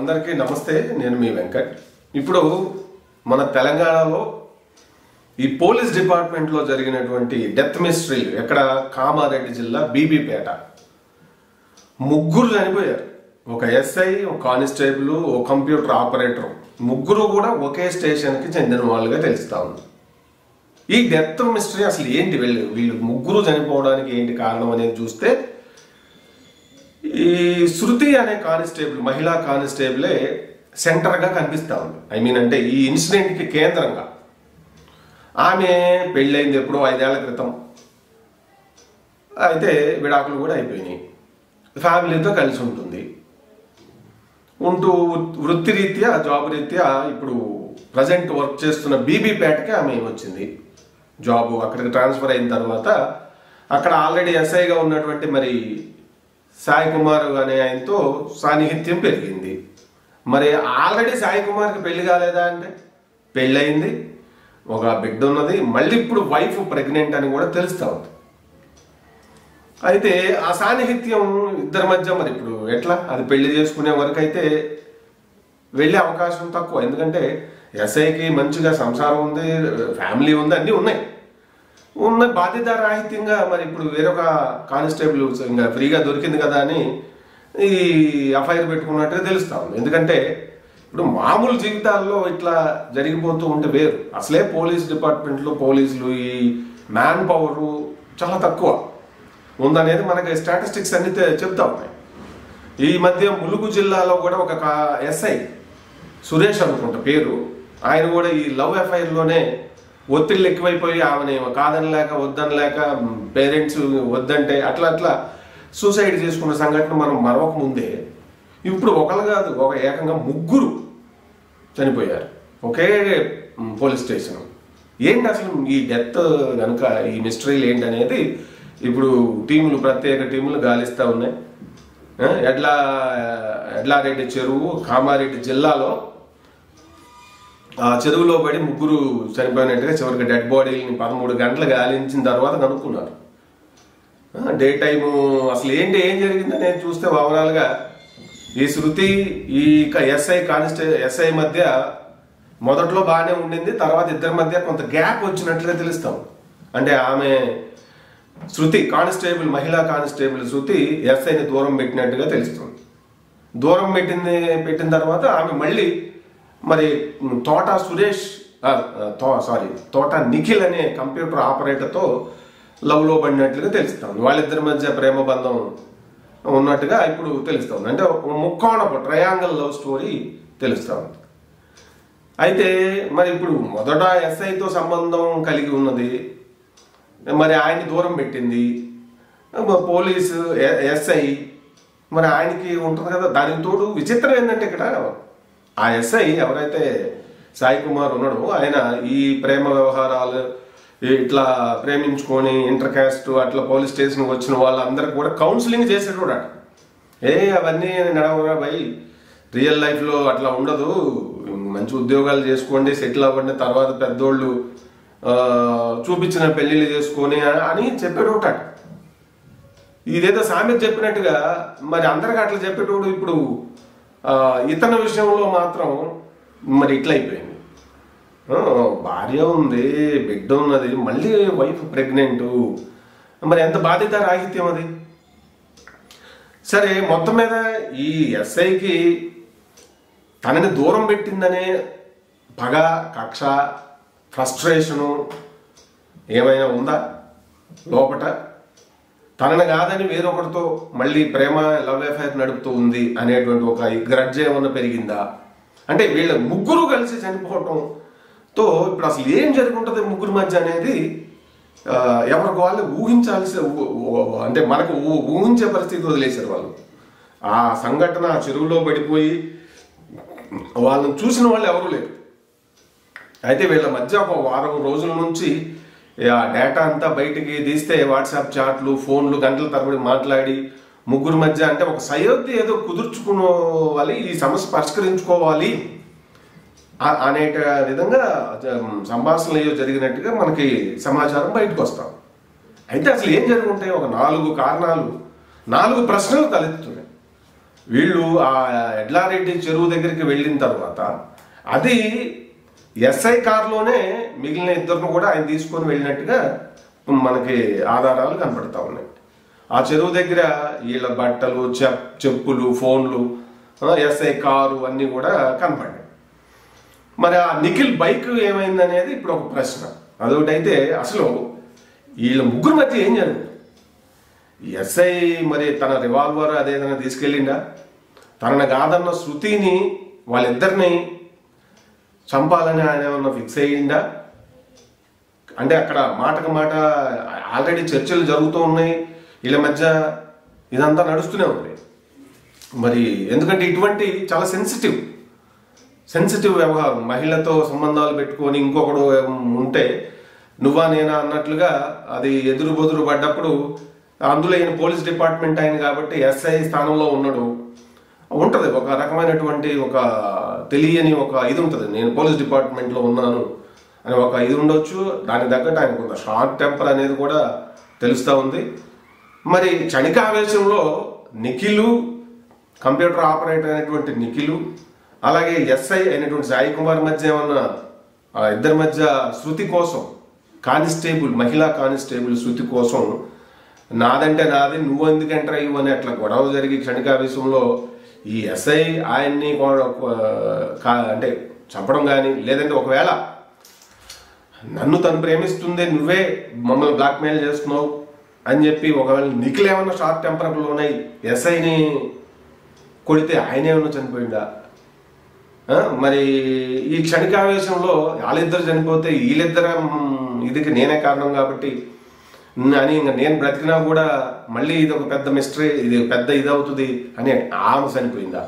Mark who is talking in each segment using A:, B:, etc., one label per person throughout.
A: అందరికీ నమస్తే. నేను మీ వెంకట్. ఇప్పుడు మన తెలంగాణలో ఈ పోలీస్ డిపార్ట్మెంట్లో జరిగినటువంటి డెత్ మిస్టరీ, ఎక్కడ కామారెడ్డి జిల్లా బీబీపేట, ముగ్గురు చనిపోయారు. ఒక ఎస్ఐ, ఒక కానిస్టేబుల్, ఒక కంప్యూటర్ ఆపరేటర్, ముగ్గురు కూడా ఒకే స్టేషన్కి చెందిన వాళ్ళుగా తెలుస్తా ఉంది. ఈ డెత్ మిస్టరీ అసలు ఏంటి, వీళ్ళు ముగ్గురు చనిపోవడానికి ఏంటి కారణం అనేది చూస్తే, ఈ శృతి అనే కానిస్టేబుల్, మహిళా కానిస్టేబులే సెంటర్గా కనిపిస్తూ ఉంది. అంటే ఈ ఇన్సిడెంట్కి కేంద్రంగా. ఆమె పెళ్ళైంది ఎప్పుడో 5 ఏళ్ల క్రితం. అయితే విడాకులు కూడా అయిపోయినాయి. ఫ్యామిలీతో కలిసి ఉంటుంది. వృత్తిరీత్యా, జాబ్ రీత్యా ఇప్పుడు ప్రజెంట్ వర్క్ చేస్తున్న బీబీపేటకి ఆమె వచ్చింది జాబు. అక్కడికి ట్రాన్స్ఫర్ అయిన తర్వాత అక్కడ ఆల్రెడీ ఎస్ఐగా ఉన్నటువంటి మరి సాయి కుమార్ అనే ఆయనతో సాన్నిహిత్యం పెరిగింది. మరి ఆల్రెడీ సాయి కుమార్కి పెళ్లి కాలేదా అంటే పెళ్ళయింది, ఒక బిడ్డ ఉన్నది. మళ్ళీ ఇప్పుడు వైఫ్ ప్రెగ్నెంట్ అని కూడా తెలుస్తా ఉంది. అయితే ఆ సాన్నిహిత్యం ఇద్దరి మధ్య మరి ఇప్పుడు ఎట్లా, అది పెళ్లి చేసుకునే వరకు అయితే వెళ్ళే అవకాశం తక్కువ. ఎందుకంటే ఎస్ఐకి మంచిగా సంసారం ఉంది, ఫ్యామిలీ ఉంది, అన్నీ ఉన్నాయి. బాధ్యత రాహిత్యంగా మరి ఇప్పుడు వేరొక కానిస్టేబుల్ ఇంకా ఫ్రీగా దొరికింది కదా అని ఈ ఎఫ్ఐఆర్ పెట్టుకున్నట్టుగా తెలుస్తా ఉంది. ఎందుకంటే ఇప్పుడు మామూలు జీవితాల్లో ఇట్లా జరిగిపోతూ ఉంటే వేరు. అసలే పోలీస్ డిపార్ట్మెంట్లో పోలీసులు ఈ మ్యాన్ పవర్ చాలా తక్కువ ఉందనేది మనకి స్టాటిస్టిక్స్ అన్ని చెప్తా ఉన్నాయి. ఈ మధ్య ములుగు జిల్లాలో కూడా ఒక ఎస్ఐ సురేష్ అనుకుంటా పేరు, ఆయన కూడా ఈ లవ్ ఎఫ్ఐఆర్లోనే ఒత్తిళ్ళు ఎక్కువైపోయి ఆమెని కాదనలేక వద్దనలేక పేరెంట్స్ వద్దంటే అట్లా సూసైడ్ చేసుకున్న సంఘటన మనం మరొక ముందే. ఇప్పుడు ఒకళ్ళు కాదు, ఒక ఏకంగా ముగ్గురు చనిపోయారు ఒకే పోలీస్ స్టేషన్. ఏంటి అసలు ఈ డెత్ కనుక, ఈ మిస్టరీలు ఏంటి అనేది ఇప్పుడు ప్రత్యేక టీములు గాలిస్తూ ఉన్నాయి. ఎడ్లారెడ్డి చెరువు, కామారెడ్డి జిల్లాలో ఆ చెరువులో పడి ముగ్గురు చనిపోయినట్టుగా చివరికి డెడ్ బాడీని 13 గంటలు గాలించిన తర్వాత కనుక్కున్నారు. డే టైము అసలు ఏం జరిగిందనేది చూస్తే ఓవరాల్గా ఈ శృతి, ఈ ఎస్ఐ మధ్య మొదట్లో బాగానే ఉండింది. తర్వాత ఇద్దరి మధ్య కొంత గ్యాప్ వచ్చినట్లుగా తెలుస్తాం. అంటే ఆమె శృతి కానిస్టేబుల్, మహిళా కానిస్టేబుల్ శృతి ఎస్ఐని దూరం పెట్టినట్టుగా తెలుస్తుంది. దూరం పెట్టిన తర్వాత ఆమె మళ్ళీ మరి తోట నిఖిల్ అనే కంప్యూటర్ ఆపరేటర్తో లవ్లో పడినట్లుగా తెలుస్తాం. వాళ్ళిద్దరి మధ్య ప్రేమ బంధం ఉన్నట్టుగా ఇప్పుడు తెలుస్తుంది. అంటే ముక్కోణపు ట్రయాంగిల్ లవ్ స్టోరీ తెలుస్తా ఉంది. అయితే మరి ఇప్పుడు మొదట ఎస్ఐతో సంబంధం కలిగి ఉన్నది, మరి ఆయన్ని దూరం పెట్టింది పోలీసు ఎస్ఐ, మరి ఆయనకి ఉంటుంది కదా. దానికి తోడు విచిత్రం ఏంటంటే ఇక్కడ ఆ ఎస్ఐ ఎవరైతే సాయి కుమార్ ఉన్నాడో ఆయన ఈ ప్రేమ వ్యవహారాలు ఇట్లా ప్రేమించుకొని ఇంటర్ క్యాస్ట్ అట్లా పోలీస్ స్టేషన్కి వచ్చిన వాళ్ళందరికీ కూడా కౌన్సిలింగ్ చేసేటోడు. అవన్నీ నడవరా భయ్, రియల్ లైఫ్లో అట్లా ఉండదు, మంచి ఉద్యోగాలు చేసుకోండి, సెటిల్ అవ్వండి, తర్వాత పెద్దోళ్ళు చూపించిన పెళ్లిళ్ళు చేసుకొని అని చెప్పేటోట. ఇదేదో సామెత చెప్పినట్టుగా మరి అందరికీ అట్లా చెప్పేటోడు ఇప్పుడు ఇతని విషయంలో మాత్రం మరి ఇట్లా అయిపోయింది. భార్య ఉంది, బిడ్డ ఉన్నది, మళ్ళీ వైఫ్ ప్రెగ్నెంట్, మరి ఎంత బాధ్యత రాహిత్యం అది. సరే, మొత్తం మీద ఈ ఎస్ఐకి తనని దూరం పెట్టిందనే పగ, కక్ష, ఫ్రస్ట్రేషను ఏమైనా ఉందా లోపట? తనని కాదని వేరొకరితో మళ్ళీ ప్రేమ లవ్ అఫైర్ నడుపుతూ ఉంది అనేటువంటి ఒక గ్రడ్జ్ ఏమన్నా పెరిగిందా? అంటే వీళ్ళ ముగ్గురు కలిసి చనిపోవటంతో ఇప్పుడు అసలు ఏం జరుగుంటుంది ముగ్గురు మధ్య అనేది ఎవరికి వాళ్ళు ఊహించాల్సి, అంటే మనకు ఊహించే పరిస్థితి వదిలేశారు వాళ్ళు. ఆ సంఘటన ఆ చెరువులో పడిపోయి వాళ్ళని చూసిన వాళ్ళు ఎవరూ లేరు. అయితే వీళ్ళ మధ్య ఒక వారం రోజుల నుంచి ఆ డేటా అంతా బయటికి తీస్తే వాట్సాప్ చాట్లు, ఫోన్లు గంటల తరబడి మాట్లాడి ముగ్గురు మధ్య అంటే ఒక సయోధ్య ఏదో కుదుర్చుకోవాలి, ఈ సమస్య పరిష్కరించుకోవాలి అనే విధంగా సంభాషణలు ఏదో జరిగినట్టుగా మనకి సమాచారం బయటకు వస్తాం. అయితే అసలు ఏం జరుగుంటాయి? ఒక 4 కారణాలు, 4 ప్రశ్నలు తలెత్తుతున్నాయి. వీళ్ళు ఆ ఎడ్లారెడ్డి చెరువు దగ్గరికి వెళ్ళిన తర్వాత అది ఎస్ఐ కారులోనే మిగిలిన ఇద్దరిని కూడా ఆయన తీసుకొని వెళ్ళినట్టుగా మనకి ఆధారాలు కనపడతా ఉన్నాయి. ఆ చెరువు దగ్గర వీళ్ళ బట్టలు, చెప్పులు, ఫోన్లు, ఎస్ఐ కారు అన్నీ కూడా కనపడ్డాయి. మరి ఆ నిఖిల్ బైక్ ఏమైంది అనేది ఇప్పుడు ఒక ప్రశ్న. అదొకటైతే అసలు వీళ్ళ ముగ్గురు మధ్య ఏం జరిగింది? ఎస్ఐ మరి తన రివాల్వర్ అదేదైనా తీసుకెళ్ళిండా? తనను కాదన్న శృతిని వాళ్ళిద్దరిని చంపాలని ఆయన ఏమన్నా ఫిక్స్ అయ్యిందా? అంటే అక్కడ మాటకు మాట ఆల్రెడీ చర్చలు జరుగుతూ ఉన్నాయి, వీళ్ళ మధ్య ఇదంతా నడుస్తూనే ఉంది. మరి ఎందుకంటే ఇటువంటి చాలా సెన్సిటివ్ వ్యవహారం, మహిళతో సంబంధాలు పెట్టుకొని ఇంకొకడు ఉంటే నువ్వా నేనా అన్నట్లుగా అది ఎదురు బొదురు పడ్డప్పుడు అందులో ఈయన పోలీస్ డిపార్ట్మెంట్ ఆయన కాబట్టి ఎస్ఐ స్థానంలో ఉన్నాడు, ఉంటుంది ఒక రకమైనటువంటి ఒక తెలియని ఒక ఇది ఉంటుంది, నేను పోలీస్ డిపార్ట్మెంట్లో ఉన్నాను అని ఒక ఇది ఉండొచ్చు. దానికి తగ్గట్టు ఆయన కొంత షార్ట్ టెంపర్ అనేది కూడా తెలుస్తూ ఉంది. మరి క్షణికావేశంలో నిఖిలు, కంప్యూటర్ ఆపరేటర్ అయినటువంటి నిఖిలు, అలాగే ఎస్ఐ అయినటువంటి సాయి కుమార్ మధ్య ఏమన్నా ఇద్దరి మధ్య శృతి కోసం, కానిస్టేబుల్, మహిళా కానిస్టేబుల్ శృతి కోసం నాదంటే నాది నువ్వు ఎందుకు ఎంటర్ అయ్యి అని అట్లా గొడవ జరిగి క్షణికావేశంలో ఈ ఎస్ఐ ఆయన్ని అంటే చంపడం కానీ, లేదంటే ఒకవేళ నన్ను తను ప్రేమిస్తుంది నువ్వే మమ్మల్ని బ్లాక్మెయిల్ చేస్తున్నావు అని చెప్పి ఒకవేళ నిఖిల్ ఏమన్నా షార్ట్ టెంపర్లోనై ఎస్ఐని కొడితే ఆయన ఏమన్నా చనిపోయిందా? మరి ఈ క్షణికావేశంలో వాళ్ళిద్దరు చనిపోతే వీళ్ళిద్దరు ఇదికి నేనే కారణం కాబట్టి అని ఇంకా నేను బ్రతికినా కూడా మళ్ళీ ఇది ఒక పెద్ద మిస్టరీ, ఇది పెద్ద ఇది అవుతుంది అని ఆమె చనిపోయిందా?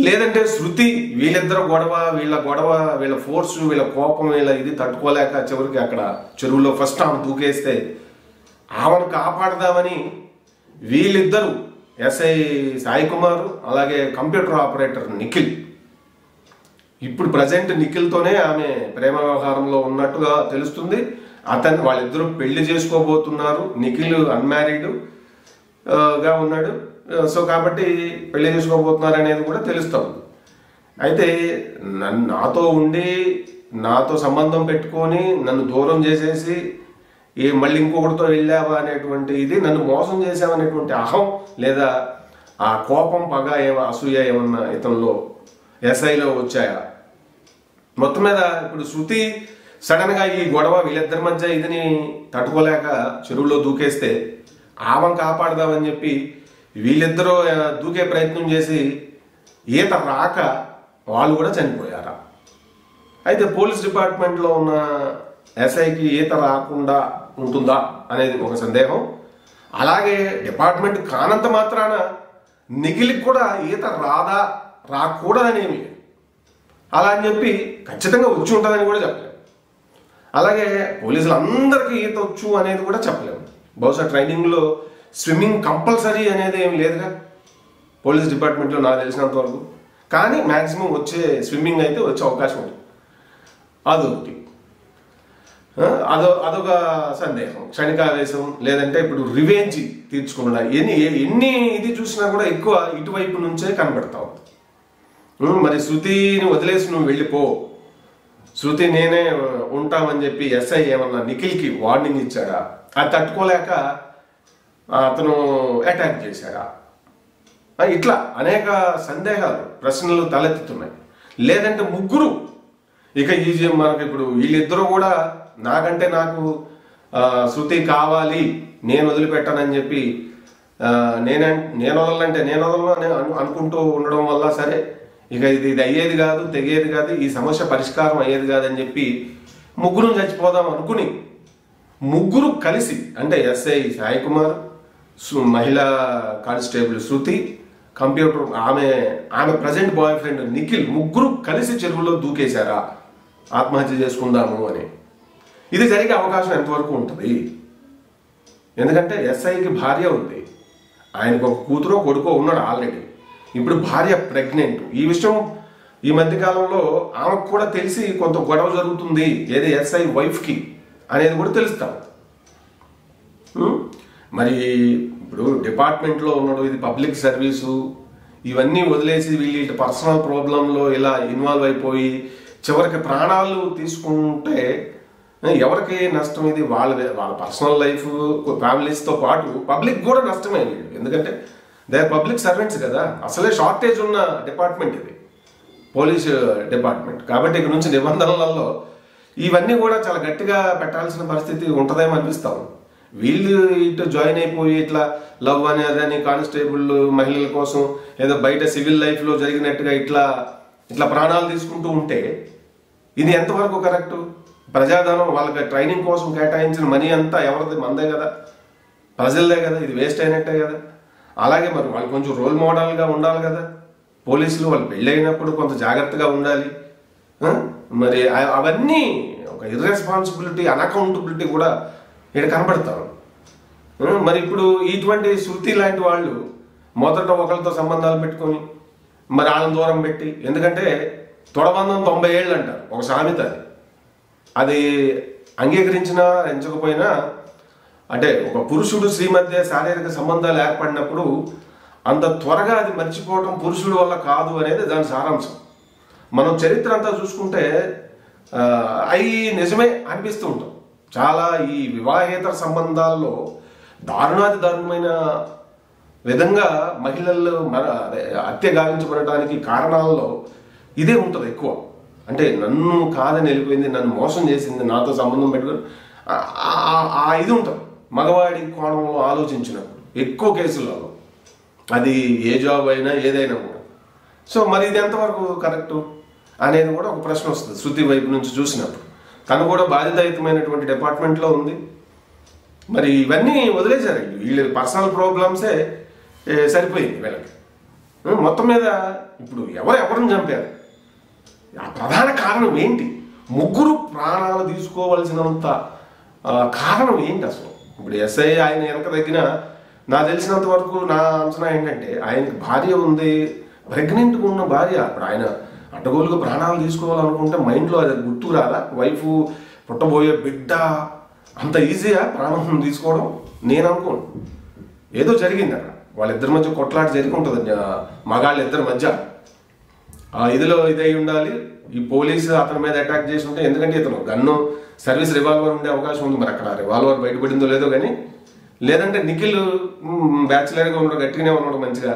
A: లేదంటే శృతి వీళ్ళిద్దరు వీళ్ళ ఫోర్స్, వీళ్ళ కోపం, వీళ్ళ ఇది తట్టుకోలేక చివరికి అక్కడ చెరువులో ఫస్ట్ ఆమె దూకేస్తే ఆమెను కాపాడదామని వీళ్ళిద్దరూ ఎస్ఐ సాయి కుమార్ అలాగే కంప్యూటర్ ఆపరేటర్ నిఖిల్, ఇప్పుడు ప్రజెంట్ నిఖిల్తోనే ఆమె ప్రేమ వ్యవహారంలో ఉన్నట్టుగా తెలుస్తుంది. వాళ్ళిద్దరూ పెళ్లి చేసుకోబోతున్నారు. నిఖిల్ అన్మ్యారీడ్ గా ఉన్నాడు, సో కాబట్టి పెళ్లి చేసుకోబోతున్నారు అనేది కూడా తెలుస్తుంది. అయితే నాతో ఉండి నాతో సంబంధం పెట్టుకొని నన్ను దూరం చేసేసి మళ్ళీ ఇంకొకటితో వెళ్ళావా అనేటువంటి ఇది, నన్ను మోసం చేసావనేటువంటి అహం లేదా ఆ కోపం, పగ, అసూయ ఏమన్నా ఇతనిలో ఎస్ఐలో వచ్చాయా? మొత్తం మీద ఇప్పుడు శృతి సడన్ గా ఈ గొడవ వీళ్ళిద్దరి మధ్య ఇదిని తట్టుకోలేక చెరువులో దూకేస్తే ఆమెను కాపాడదామని చెప్పి వీళ్ళిద్దరూ దూకే ప్రయత్నం చేసి ఈత రాక వాళ్ళు కూడా చనిపోయారా? అయితే పోలీస్ డిపార్ట్మెంట్లో ఉన్న ఎస్ఐకి ఈత రాకుండా ఉంటుందా అనేది ఒక సందేహం. అలాగే డిపార్ట్మెంట్ కానంత మాత్రాన నిఖిల్కి కూడా ఈత రాకూడదనేమి లేదు. అలా అని చెప్పి ఖచ్చితంగా వచ్చి ఉంటుందని కూడా చెప్పలేము. అలాగే పోలీసులందరికీ ఈత వచ్చు అనేది కూడా చెప్పలేము. బహుశా ట్రైనింగ్లో స్విమ్మింగ్ కంపల్సరీ అనేది ఏమి లేదుగా పోలీస్ డిపార్ట్మెంట్లో నాకు తెలిసినంత వరకు. కానీ మ్యాక్సిమం స్విమ్మింగ్ అయితే వచ్చే అవకాశం ఉంది. అదొకటి. అదొక సందేహం, క్షణికావేశం, లేదంటే ఇప్పుడు రివెంజ్ తీర్చుకున్నా ఎన్ని ఇది చూసినా కూడా ఎక్కువ ఇటువైపు నుంచే కనబడతావు. మరి శృతిని వదిలేసి నువ్వు వెళ్ళిపో, శృతి నేనే ఉంటామని చెప్పి ఎస్ఐ ఏమన్నా నిఖిల్కి వార్నింగ్ ఇచ్చాడా? అది తట్టుకోలేక అతను అటాక్ చేశాడా? ఇట్లా అనేక సందేహాలు, ప్రశ్నలు తలెత్తుతున్నాయి. లేదంటే ముగ్గురు ఇక మనకి ఇప్పుడు వీళ్ళిద్దరూ కూడా నాకంటే నాకు శృతి కావాలి, నేను వదిలిపెట్టానని చెప్పి నేను వదలను అనుకుంటూ ఉండడం వల్ల సరే ఇక ఇది అయ్యేది కాదు, తెగేది కాదు, ఈ సమస్య పరిష్కారం అయ్యేది కాదని చెప్పి ముగ్గురు చచ్చిపోదాం అనుకుని ముగ్గురు కలిసి, అంటే ఎస్ఐ సాయి కుమార్, మహిళా కానిస్టేబుల్ శృతి, కంప్యూటర్ ఆమె ప్రజెంట్ బాయ్ ఫ్రెండ్ నిఖిల్, ముగ్గురు కలిసి చెరువులో దూకేశారా ఆత్మహత్య చేసుకుందాము అని. ఇది జరిగే అవకాశం ఎంతవరకు ఉంటుంది? ఎందుకంటే ఎస్ఐకి భార్య ఉంది, ఆయనకు ఒక కూతురో కొడుకో ఉన్నాడు ఆల్రెడీ. ఇప్పుడు భార్య ప్రెగ్నెంట్. ఈ విషయం ఈ మధ్యకాలంలో ఆమెకు కూడా తెలిసి కొంత గొడవ జరుగుతుంది, ఏది ఎస్ఐ వైఫ్కి అనేది కూడా తెలుస్తాం. మరి ఇప్పుడు డిపార్ట్మెంట్లో ఉన్నాడు, ఇది పబ్లిక్ సర్వీసు, ఇవన్నీ వదిలేసి వీళ్ళు పర్సనల్ ప్రాబ్లంలో ఇలా ఇన్వాల్వ్ అయిపోయి చివరికి ప్రాణాలు తీసుకుంటే ఎవరికి నష్టం? ఇది వాళ్ళ పర్సనల్ లైఫ్, ఫ్యామిలీస్తో పాటు పబ్లిక్ కూడా నష్టమే వీళ్ళు. ఎందుకంటే దే ఆర్ పబ్లిక్ సర్వెంట్స్ కదా. అసలే షార్టేజ్ ఉన్న డిపార్ట్మెంట్ ఇది, పోలీస్ డిపార్ట్మెంట్. కాబట్టి ఇక్కడ నుంచి నిబంధనలలో ఇవన్నీ కూడా చాలా గట్టిగా పెట్టాల్సిన పరిస్థితి ఉంటుందేమో అనిపిస్తాం. వీళ్ళు ఇటు జాయిన్ అయిపోయి ఇట్లా లవ్ అని కానిస్టేబుల్ మహిళల కోసం ఏదో బయట సివిల్ లైఫ్లో జరిగినట్టుగా ఇట్లా ప్రాణాలు తీసుకుంటూ ఉంటే ఇది ఎంతవరకు కరెక్టు? ప్రజాధనం వాళ్ళకి ట్రైనింగ్ కోసం కేటాయించిన మనీ అంతా ఎవరిది? మందే కదా, ప్రజలదే కదా. ఇది వేస్ట్ అయినట్టే కదా. అలాగే మరి వాళ్ళు కొంచెం రోల్ మోడల్గా ఉండాలి కదా. పోలీసులు వాళ్ళు పెళ్ళైనప్పుడు కొంత జాగ్రత్తగా ఉండాలి. మరి అవన్నీ ఒక ఇర్రెస్పాన్సిబిలిటీ, అన్అకౌంటబిలిటీ కూడా ఇక్కడ కనబడతారు. మరి ఇప్పుడు ఇటువంటి శృతి లాంటి వాళ్ళు మొదట ఒకరితో సంబంధాలు పెట్టుకొని మరి వాళ్ళని దూరం పెట్టి, ఎందుకంటే తొడబంధం 90 ఏళ్ళు అంటారు ఒక సామెత. అది అంగీకరించినా ఎంచకపోయినా, అంటే ఒక పురుషుడు స్త్రీ మధ్య శారీరక సంబంధాలు ఏర్పడినప్పుడు అంత త్వరగా అది మర్చిపోవటం పురుషుడి వల్ల కాదు అనేది దాని సారాంశం. మనం చరిత్ర అంతా చూసుకుంటే అవి నిజమే అనిపిస్తూ ఉంటాం. చాలా ఈ వివాహేతర సంబంధాల్లో దారుణాతి దారుణమైన విధంగా మహిళలు హత్య గావించబడటానికి కారణాల్లో ఇదే ఉంటుంది ఎక్కువ. అంటే నన్ను కాదని వెళ్ళిపోయింది, నన్ను మోసం చేసింది, నాతో సంబంధం పెట్టుకుని ఇది ఉంటుంది మగవాడి కోణంలో ఆలోచించినప్పుడు ఎక్కువ కేసులలో. అది ఏ జాబ్ అయినా ఏదైనా కూడా. సో మరి ఇది ఎంతవరకు కరెక్టు అనేది కూడా ఒక ప్రశ్న వస్తుంది శృతి వైపు నుంచి చూసినప్పుడు. తను కూడా బాధ్యతాయుతమైనటువంటి డిపార్ట్మెంట్లో ఉంది. మరి ఇవన్నీ వదిలేశారు వీళ్ళు. పర్సనల్ ప్రాబ్లమ్సే సరిపోయింది వీళ్ళకి. మొత్తం మీద ఇప్పుడు ఎవరిని చంపారు? ఆ ప్రధాన కారణం ఏంటి? ముగ్గురు ప్రాణాలు తీసుకోవలసినంత కారణం ఏంటి అసలు? ఇప్పుడు ఎస్ఐ ఆయన వెనక తగ్గిన, నాకు తెలిసినంత వరకు నా అంచనా ఏంటంటే ఆయనకి భార్య ఉంది, ప్రెగ్నెంట్గా ఉన్న భార్య. అప్పుడు ఆయన అడ్డగోలుగా ప్రాణాలు తీసుకోవాలనుకుంటే మైండ్లో అది గుర్తు రాదా? వైఫ్, పుట్టబోయే బిడ్డ, అంత ఈజీగా ప్రాణం తీసుకోవడం? నేను అనుకోను. ఏదో జరిగింది అక్కడ, వాళ్ళిద్దరి మధ్య కొట్లాట జరిగి ఉంటుంది మగాళ్ళిద్దరి మధ్య. ఇదిలో ఇదై ఉండాలి. ఈ పోలీసు అతని మీద అటాక్ చేసి ఉంటే, ఎందుకంటే ఇతను గన్ను సర్వీస్ రివాల్వర్ ఉండే అవకాశం ఉంది. మరి అక్కడ రివాల్వర్ బయటపడిందో లేదో కానీ, లేదంటే నిఖిల్ బ్యాచులర్గా ఉండడం, గట్టిగానే ఉన్నాడు మంచిగా,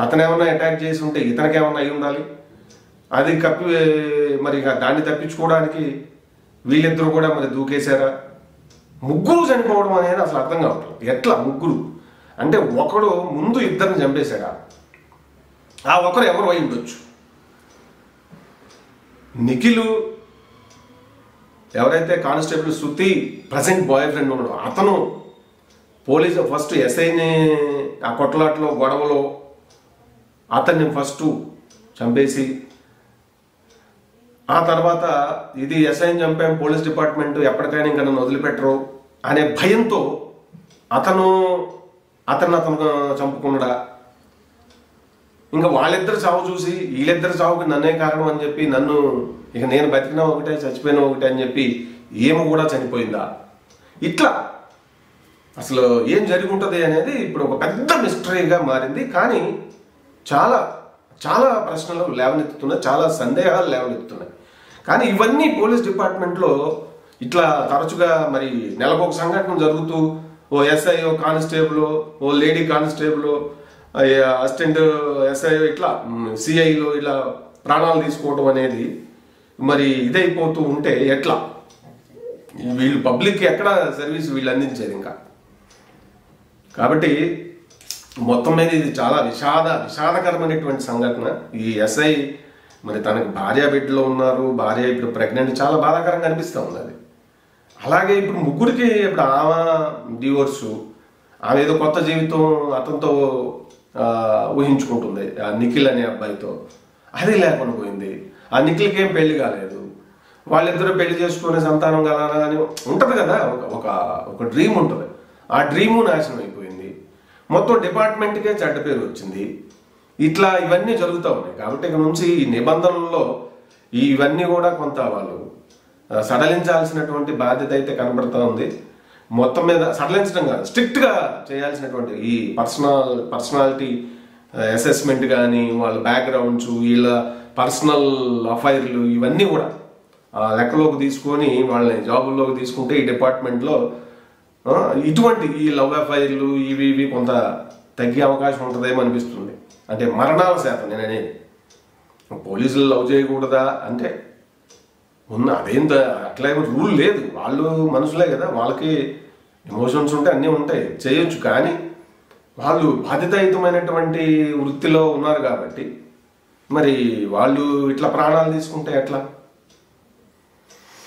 A: అతనేమన్నా అటాక్ చేసి ఉంటే ఇతనికేమన్నా అయి ఉండాలి. అది మరి దాన్ని తప్పించుకోవడానికి వీళ్ళిద్దరూ కూడా మరి దూకేశారా? ముగ్గురు చనిపోవడం అనేది అసలు అర్థం కావట్లేదు. ఎట్లా ముగ్గురు అంటే ఒకడు ముందు ఇద్దరిని చంపేశాడా? ఆ ఒకరు ఎవరు అయి ఉండొచ్చు? నిఖిలు ఎవరైతే కానిస్టేబుల్ శృతి ప్రజెంట్ బాయ్ ఫ్రెండ్ ఉన్నాడో అతను పోలీసు ఫస్ట్ ఎస్ఐని ఆ కొట్లాట్లో గొడవలో అతన్ని ఫస్ట్ చంపేసి, ఆ తర్వాత ఇది ఎస్ఐని చంపాం, పోలీస్ డిపార్ట్మెంట్ ఎప్పటికైనా ఇంకా నన్ను వదిలిపెట్టరు అనే భయంతో అతను చంపుకున్నాడా? ఇంకా వాళ్ళిద్దరు చావు చూసి వీళ్ళిద్దరు చావుకి నన్నే కారణం అని చెప్పి, నన్ను ఇక నేను బతికినా ఒకటే చచ్చిపోయినా ఒకటే అని చెప్పి ఏమో కూడా చనిపోయిందా? ఇట్లా అసలు ఏం జరిగి ఉంటుంది అనేది ఇప్పుడు ఒక పెద్ద మిస్టరీగా మారింది. కానీ చాలా చాలా ప్రశ్నలు లేవనెత్తుతున్నాయి, చాలా సందేహాలు లేవనెత్తుతున్నాయి. కానీ ఇవన్నీ పోలీస్ డిపార్ట్మెంట్లో ఇట్లా తరచుగా మరి నెలకు ఒక సంఘటన జరుగుతూ ఓ ఎస్ఐ, ఓ కానిస్టేబుల్, ఓ లేడీ కానిస్టేబుల్, అసిస్టెంట్ ఎస్ఐ, ఇట్లా సిఐలో ఇలా ప్రాణాలు తీసుకోవడం అనేది మరి ఇదైపోతూ ఉంటే ఎట్లా? వీళ్ళు పబ్లిక్ ఎక్కడ సర్వీస్ వీళ్ళు అందించేది ఇంకా. కాబట్టి మొత్తం మీద ఇది చాలా విషాదకరమైనటువంటి సంఘటన. ఈ ఎస్ఐ మరి తనకి భార్య బిడ్డలో ఉన్నారు, భార్య ఇప్పుడు ప్రెగ్నెంట్, చాలా బాధాకరంగా అనిపిస్తూ ఉంది అది. అలాగే ఇప్పుడు ముగ్గురికి ఇప్పుడు ఆమె డివోర్సు, ఆమె ఏదో కొత్త జీవితం అతనితో ఊహించుకుంటుంది ఆ నిఖిల్ అనే అబ్బాయితో, అది లేకుండా పోయింది. ఆ నిఖిల్కి ఏం పెళ్లి కాలేదు, వాళ్ళిద్దరూ పెళ్లి చేసుకునే సంతానం కదా అని ఉంటుంది కదా, ఒక డ్రీమ్ ఉంటుంది. ఆ డ్రీము నాశనం అయిపోయింది. మొత్తం డిపార్ట్మెంట్కే చెడ్డ పేరు వచ్చింది. ఇట్లా ఇవన్నీ జరుగుతూ ఉన్నాయి. కాబట్టి ఇక నుంచి ఈ నిబంధనల్లో ఇవన్నీ కూడా కొంత వాళ్ళు సడలించాల్సినటువంటి బాధ్యత అయితే కనబడుతూ ఉంది. మొత్తం మీద సడలించడం కాదు, స్ట్రిక్ట్గా చేయాల్సినటువంటి ఈ పర్సనాలిటీ అసెస్మెంట్ కానీ, వాళ్ళ బ్యాక్గ్రౌండ్స్, వీళ్ళ పర్సనల్ అఫైర్లు ఇవన్నీ కూడా లెక్కలోకి తీసుకొని వాళ్ళని జాబుల్లోకి తీసుకుంటే ఈ డిపార్ట్మెంట్లో ఇటువంటి ఈ లవ్ అఫైర్లు ఇవి కొంత తగ్గే అవకాశం ఉంటుందేమో అనిపిస్తుంది. అంటే మరణాల శాతం నేను అనేది, పోలీసులు లవ్ చేయకూడదా అంటే అదేంత అట్లా రూల్ లేదు. వాళ్ళు మనుషులే కదా, వాళ్ళకి ఎమోషన్స్ ఉంటాయి, అన్నీ ఉంటాయి, చేయొచ్చు. కానీ వాళ్ళు బాధ్యతాయుతమైనటువంటి వృత్తిలో ఉన్నారు కాబట్టి మరి వాళ్ళు ఇట్లా ప్రాణాలు తీసుకుంటే ఎట్లా?